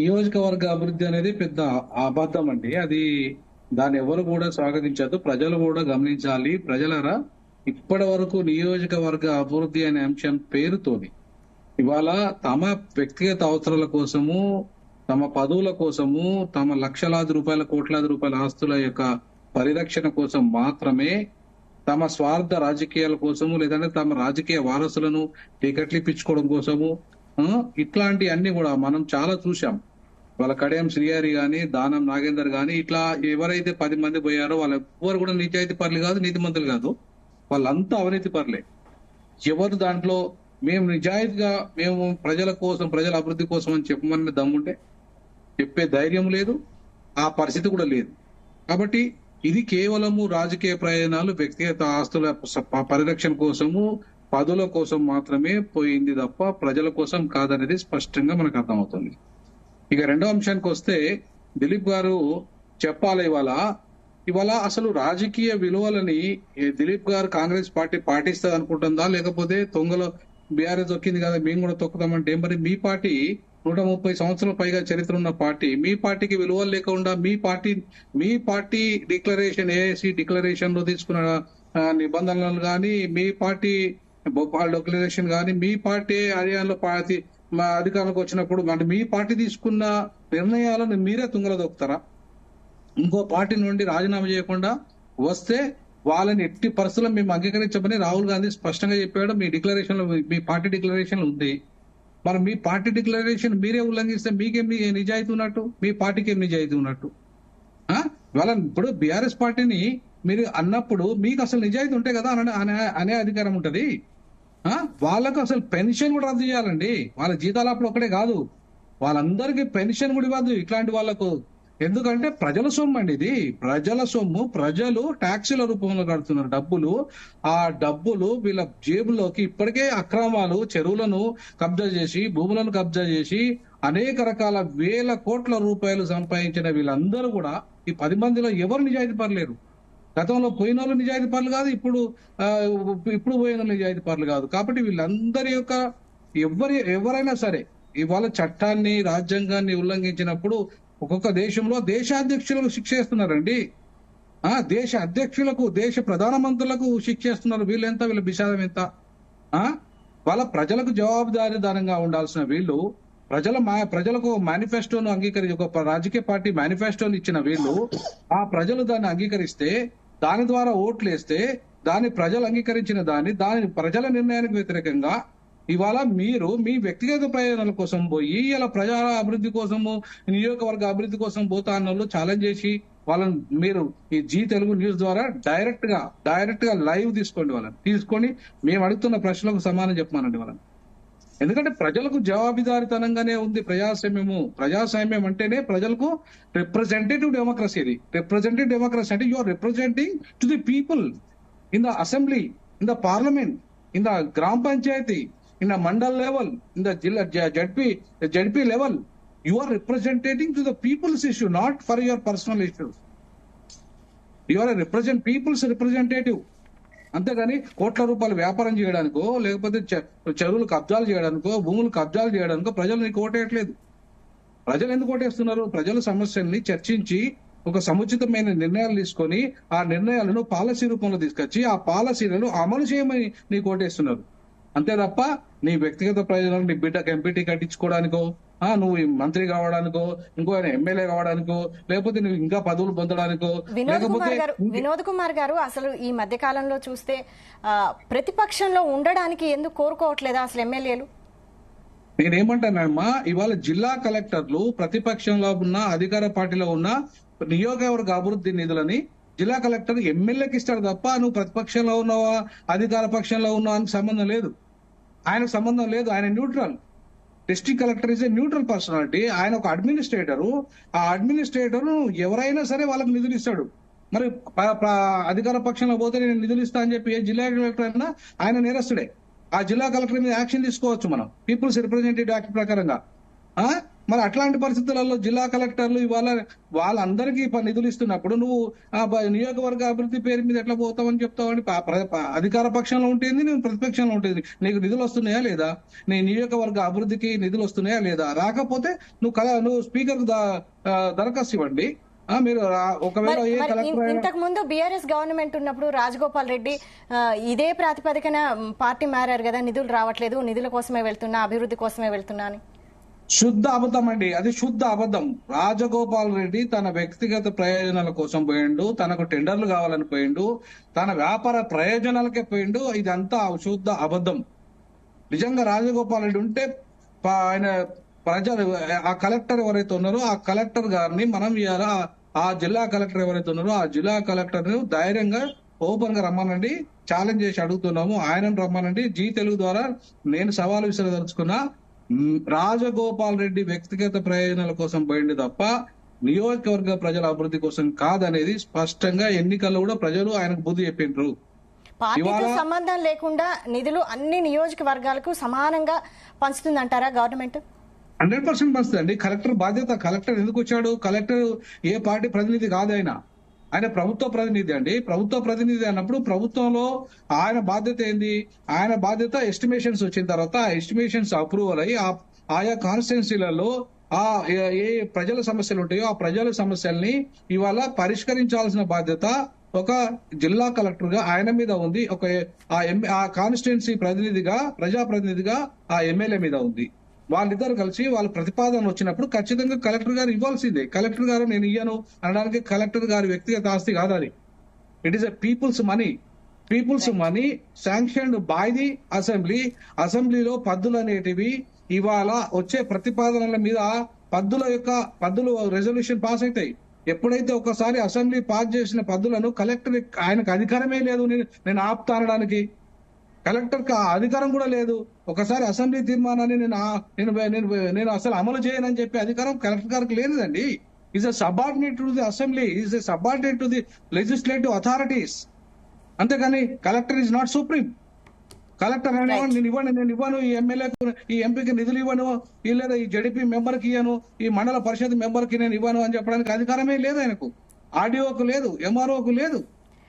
నియోజకవర్గ అభివృద్ధి అనేది పెద్ద అబద్ధం అండి. అది దాన్ని ఎవరు కూడా స్వాగతించద్దు. ప్రజలు కూడా గమనించాలి. ప్రజలరా, ఇప్పటి వరకు నియోజకవర్గ అభివృద్ధి అనే అంశం పేరుతోని ఇవాళ తమ వ్యక్తిగత అవసరాల కోసము, తమ పదవుల కోసము, తమ లక్షలాది రూపాయల, కోట్లాది రూపాయల ఆస్తుల యొక్క పరిరక్షణ కోసం మాత్రమే, తమ స్వార్థ రాజకీయాల కోసము, లేదంటే తమ రాజకీయ వారసులను టికెట్లు ఇప్పించుకోవడం కోసము, ఇట్లాంటి అన్ని కూడా మనం చాలా చూశాం. వాళ్ళ కడియం శ్రీహరి గాని, దానం నాగేందర్ గాని, ఇట్లా ఎవరైతే 10 మంది పోయారో వాళ్ళు ఎవ్వరు కూడా నిజాయితీ పరులు కాదు, నీతిమంతులు కాదు. వాళ్ళంతా అవినీతి పరులే. ఎవరు దాంట్లో మేము నిజాయితీగా మేము ప్రజల కోసం, ప్రజల అభివృద్ధి కోసం అని చెప్పమని దమ్ముంటే చెప్పే ధైర్యం లేదు, ఆ పరిస్థితి కూడా లేదు. కాబట్టి ఇది కేవలము రాజకీయ ప్రయోజనాలు, వ్యక్తిగత ఆస్తుల పరిరక్షణ కోసము, పదుల కోసం మాత్రమే పోయింది తప్ప ప్రజల కోసం కాదనేది స్పష్టంగా మనకు అర్థమవుతుంది. ఇక రెండో అంశానికి వస్తే, దిలీప్ గారు చెప్పాలి ఇవాళ అసలు రాజకీయ విలువలని దిలీప్ గారు కాంగ్రెస్ పార్టీ పాటిస్తుంది అనుకుంటుందా, లేకపోతే తొంగలో బీఆర్ఎస్ తొక్కింది కదా మేము కూడా తొక్కుతామంటే, మరి మీ పార్టీ 130 సంవత్సరాల పైగా చరిత్ర ఉన్న పార్టీ, మీ పార్టీకి విలువలు లేకుండా మీ పార్టీ డిక్లరేషన్, ఏఐసి డిక్లరేషన్ లో తీసుకున్న నిబంధనలు కానీ, మీ పార్టీ భోపాల్ డిక్లరేషన్ కానీ, మీ పార్టీ హర్యానాలో అధికారంలోకి వచ్చినప్పుడు అంటే మీ పార్టీ తీసుకున్న నిర్ణయాలను మీరే తుంగలో దొక్కుతారా? ఇంకో పార్టీ నుండి రాజీనామా చేయకుండా వస్తే వాళ్ళని ఎట్టి పరిస్థితుల్లో మేము అంగీకరించమని రాహుల్ గాంధీ స్పష్టంగా చెప్పాడు. మీ డిక్లరేషన్ లో, మీ పార్టీ డిక్లరేషన్ ఉంది. మరి మీ పార్టీ డిక్లరేషన్ మీరే ఉల్లంఘిస్తే మీకేం నిజాయితీ ఉన్నట్టు, మీ పార్టీకి ఏం నిజాయితీ ఉన్నట్టు? వాళ్ళ ఇప్పుడు బీఆర్ఎస్ పార్టీని మీరు అన్నప్పుడు మీకు అసలు నిజాయితీ ఉంటే కదా అనే అధికారం ఉంటది. వాళ్ళకు అసలు పెన్షన్ కూడా రద్దు చేయాలండి. వాళ్ళ జీతాలు అప్పుడు ఒకటే కాదు, వాళ్ళందరికీ పెన్షన్ కూడా ఇవ్వద్దు ఇట్లాంటి వాళ్ళకు. ఎందుకంటే ప్రజల సొమ్ము అండి ఇది, ప్రజల సొమ్ము. ప్రజలు ట్యాక్సీల రూపంలో కడుతున్నారు డబ్బులు. ఆ డబ్బులు వీళ్ళ జేబుల్లోకి ఇప్పటికే అక్రమాలు, చెరువులను కబ్జా చేసి, భూములను కబ్జా చేసి, అనేక రకాల వేల కోట్ల రూపాయలు సంపాదించిన వీళ్ళందరూ కూడా ఈ 10 మందిలో ఎవరు నిజాయితీ పరలేరు. గతంలో పోయిన వాళ్ళు నిజాయితీ పరులు కాదు, ఇప్పుడు పోయిన నిజాయితీ పరులు కాదు. కాబట్టి వీళ్ళందరి యొక్క ఎవరైనా సరే ఇవాళ చట్టాన్ని, రాజ్యాంగాన్ని ఉల్లంఘించినప్పుడు ఒక్కొక్క దేశంలో దేశాధ్యక్షులకు శిక్ష చేస్తున్నారండి. దేశ అధ్యక్షులకు, దేశ ప్రధానమంత్రులకు శిక్ష చేస్తున్నారు. వీళ్ళెంత, వీళ్ళ విషాదం ఎంత? వాళ్ళ ప్రజలకు జవాబుదారీదారంగా ఉండాల్సిన వీళ్ళు ప్రజలకు మేనిఫెస్టోను ఒక రాజకీయ పార్టీ మేనిఫెస్టోని ఇచ్చిన వీళ్ళు, ఆ ప్రజలు దాన్ని అంగీకరిస్తే, దాని ద్వారా ఓట్లు వేస్తే, దాన్ని ప్రజలు అంగీకరించిన దాని ప్రజల నిర్ణయానికి వ్యతిరేకంగా ఇవాళ మీరు మీ వ్యక్తిగత ప్రయోజనాల కోసం పోయి ఇలా ప్రజల అభివృద్ధి కోసము, నియోజకవర్గ అభివృద్ధి కోసం పోతా అన్న వాళ్ళు ఛాలెంజ్ చేసి వాళ్ళని మీరు ఈ జీ తెలుగు న్యూస్ ద్వారా డైరెక్ట్ గా లైవ్ తీసుకోండి. వాళ్ళని తీసుకొని మేము అడుగుతున్న ప్రశ్నలకు సమాధానం చెప్పమానండి వాళ్ళని. ఎందుకంటే ప్రజలకు జవాబుదారీతనంగానే ఉంది ప్రజాస్వామ్యం అంటేనే ప్రజలకు రిప్రజెంటేటివ్ డెమోక్రసీ. ఇది రిప్రజెంటేటివ్ డెమోక్రసీ అంటే you are representing to the people in the assembly, in the parliament, in the gram panchayat, in the mandal level, in the ZP level. You are representing to the people's issue, not for your personal issues. You are a people's representative. అంతేగాని కోట్ల రూపాయలు వ్యాపారం చేయడానికో, లేకపోతే చెరువులు కబ్జాలు చేయడానికో, భూములు కబ్జాలు చేయడానికో ప్రజలు నీకు ఓటేయట్లేదు. ప్రజలు ఎందుకు ఓటేస్తున్నారు? ప్రజల సమస్యల్ని చర్చించి ఒక సముచితమైన నిర్ణయాలు తీసుకొని ఆ నిర్ణయాలను పాలసీ రూపంలో తీసుకొచ్చి ఆ పాలసీలను అమలు చేయమని నీకు ఓటేస్తున్నారు. అంతే తప్ప నీ వ్యక్తిగత ప్రయోజనాలు, నీ బిడ్డకు ఎంపీటీ కట్టించుకోవడానికో, నువ్వు మంత్రి కావడానికో, ఇంకో ఎమ్మెల్యే కావడానికో, లేకపోతే నువ్వు ఇంకా పదవులు పొందడానికో. వినోద్ కుమార్ గారు, అసలు ఈ మధ్య కాలంలో చూస్తే ప్రతిపక్షంలో ఉండడానికి ఎందుకు కోరుకోవట్లేదా అసలు ఎమ్మెల్యేలు? నేనేమంటానమ్మా, ఇవాళ జిల్లా కలెక్టర్లు ప్రతిపక్షంలో ఉన్న, అధికార పార్టీలో ఉన్న నియోజకవర్గ అభివృద్ధి నిధులని జిల్లా కలెక్టర్ ఎమ్మెల్యేకి ఇస్తాడు తప్ప నువ్వు ప్రతిపక్షంలో ఉన్నావా, అధికార పక్షంలో ఉన్నావా అని సంబంధం లేదు. ఆయనకు సంబంధం లేదు. ఆయన neutral. District collector is a neutral personality. ఆయన ఒక అడ్మినిస్ట్రేటరు. ఆ అడ్మినిస్ట్రేటర్ ఎవరైనా సరే వాళ్ళకి నిధులు ఇస్తాడు. మరి అధికార పక్షంలో పోతే నేను నిధులు ఇస్తా అని చెప్పి ఏ జిల్లా కలెక్టర్ అయినా ఆయన నేరస్తుడే. ఆ జిల్లా కలెక్టర్ మీద యాక్షన్ తీసుకోవచ్చు మనం, పీపుల్స్ రిప్రజెంటేటివ్ యాక్ట్ ప్రకారంగా. మరి అట్లాంటి పరిస్థితులలో జిల్లా కలెక్టర్లు ఇవాళ వాళ్ళందరికీ నిధులు ఇస్తున్నప్పుడు నువ్వు నియోజకవర్గ అభివృద్ధి పేరు మీద ఎట్లా పోతావని చెప్తావని అధికార పక్షంలో ఉంటుంది, నువ్వు ప్రతిపక్షంలో ఉంటుంది. నీకు నిధులు వస్తున్నాయా లేదా? నీ నియోజకవర్గ అభివృద్ధికి నిధులు వస్తున్నాయా లేదా? రాకపోతే నువ్వు స్పీకర్ దరఖాస్తు ఇవ్వండి. మీరు ఒకవేళ ఏ కలెక్టర్ ఇంతకు ముందు బీఆర్ఎస్ గవర్నమెంట్ ఉన్నప్పుడు రాజగోపాల్ రెడ్డి ఇదే ప్రాతిపదికన పార్టీ మారారు కదా, నిధులు రావట్లేదు, నిధుల కోసమే వెళ్తున్నా, అభివృద్ధి కోసమే వెళ్తున్నా అని. శుద్ధ అబద్ధం అండి, అది శుద్ధ అబద్ధం. రాజగోపాల్ రెడ్డి తన వ్యక్తిగత ప్రయోజనాల కోసం పోయిండు, తనకు టెండర్లు కావాలని పోయిండు, తన వ్యాపార ప్రయోజనాలకే పోయిండు. ఇదంతా శుద్ధ అబద్ధం. నిజంగా రాజగోపాల్ రెడ్డి ఉంటే ఆయన ప్రజలు ఆ కలెక్టర్ ఎవరైతే ఉన్నారో ఆ కలెక్టర్ గారిని మనం ఇవాళ ఆ జిల్లా కలెక్టర్ ఎవరైతే ఉన్నారో ఆ జిల్లా కలెక్టర్ ను ధైర్యంగా ఓపెన్ గా రమ్మనండి, ఛాలెంజ్ చేసి అడుగుతున్నాము. ఆయనను రమ్మనండి. జీ తెలుగు ద్వారా నేను సవాలు విసిరదలుచుకున్నా. రాజగోపాల్ రెడ్డి వ్యక్తిగత ప్రయోజనాల కోసం పోయింది తప్ప నియోజకవర్గ ప్రజల అభివృద్ధి కోసం కాదనేది స్పష్టంగా ఎన్నికల్లో కూడా ప్రజలు ఆయనకు బుద్ధి చెప్పిండ్రు. పార్టీతో సంబంధం లేకుండా నిధులు అన్ని నియోజకవర్గాలకు సమానంగా పంచుతుందంటారా గవర్నమెంట్? 100% పంచుతుందండి. కలెక్టర్ బాధ్యత. కలెక్టర్ ఎందుకు వచ్చాడు? కలెక్టర్ ఏ పార్టీ ప్రతినిధి కాదు, ఆయన ప్రభుత్వ ప్రతినిధి అండి. ప్రభుత్వ ప్రతినిధి అన్నప్పుడు ప్రభుత్వంలో ఆయన బాధ్యత ఏంది? ఆయన బాధ్యత ఎస్టిమేషన్స్ వచ్చిన తర్వాత ఆ ఎస్టిమేషన్స్ అప్రూవల్ అయ్యి ఆయా కాన్స్టిట్యున్సీలలో ఏ ప్రజల సమస్యలు ఉంటాయో ఆ ప్రజల సమస్యల్ని ఇవాళ పరిష్కరించాల్సిన బాధ్యత ఒక జిల్లా కలెక్టర్ గా ఆయన మీద ఉంది. ఆ కాన్స్టిట్యున్సీ ప్రతినిధిగా, ప్రజాప్రతినిధిగా ఆ ఎమ్మెల్యే మీద ఉంది. వాళ్ళిద్దరు కలిసి వాళ్ళ ప్రతిపాదన వచ్చినప్పుడు ఖచ్చితంగా కలెక్టర్ గారు ఇవ్వాల్సిందే. కలెక్టర్ గారు నేను ఇయ్యను అనడానికి కలెక్టర్ గారి వ్యక్తిగత ఆస్తి కాదు అది. It is a peoples money. Peoples money sanctioned by the assembly. అసెంబ్లీలో పద్దులు అనేటివి ఇవాళ వచ్చే ప్రతిపాదనల మీద పద్దులు రెజల్యూషన్ పాస్ అవుతాయి. ఎప్పుడైతే ఒకసారి అసెంబ్లీ పాస్ చేసిన పద్దులను కలెక్టర్ ఆయనకు అధికారమే లేదు నేను ఆపుతానడానికి. కలెక్టర్ కి అధికారం కూడా లేదు. ఒకసారి అసెంబ్లీ తీర్మానాన్ని నేను అసలు అమలు చేయనని చెప్పే అధికారం కలెక్టర్ గారికి లేదండి. Is a subordinate to the assembly, is a subordinate to the legislative authorities. అంతేగాని collector is not supreme. Collector నేను ఇవ్వను ఈ ఎమ్మెల్యేకు, ఈ ఎంపీకి నిధులు ఇవ్వను, లేదా ఈ జడిపి మెంబర్ కి ఇవ్వను, ఈ మండల పరిషత్ మెంబర్ కి నేను ఇవ్వను అని చెప్పడానికి అధికారమే లేదు ఆయనకు. ఆర్డీఓకు లేదు, ఎంఆర్ఓకు లేదు.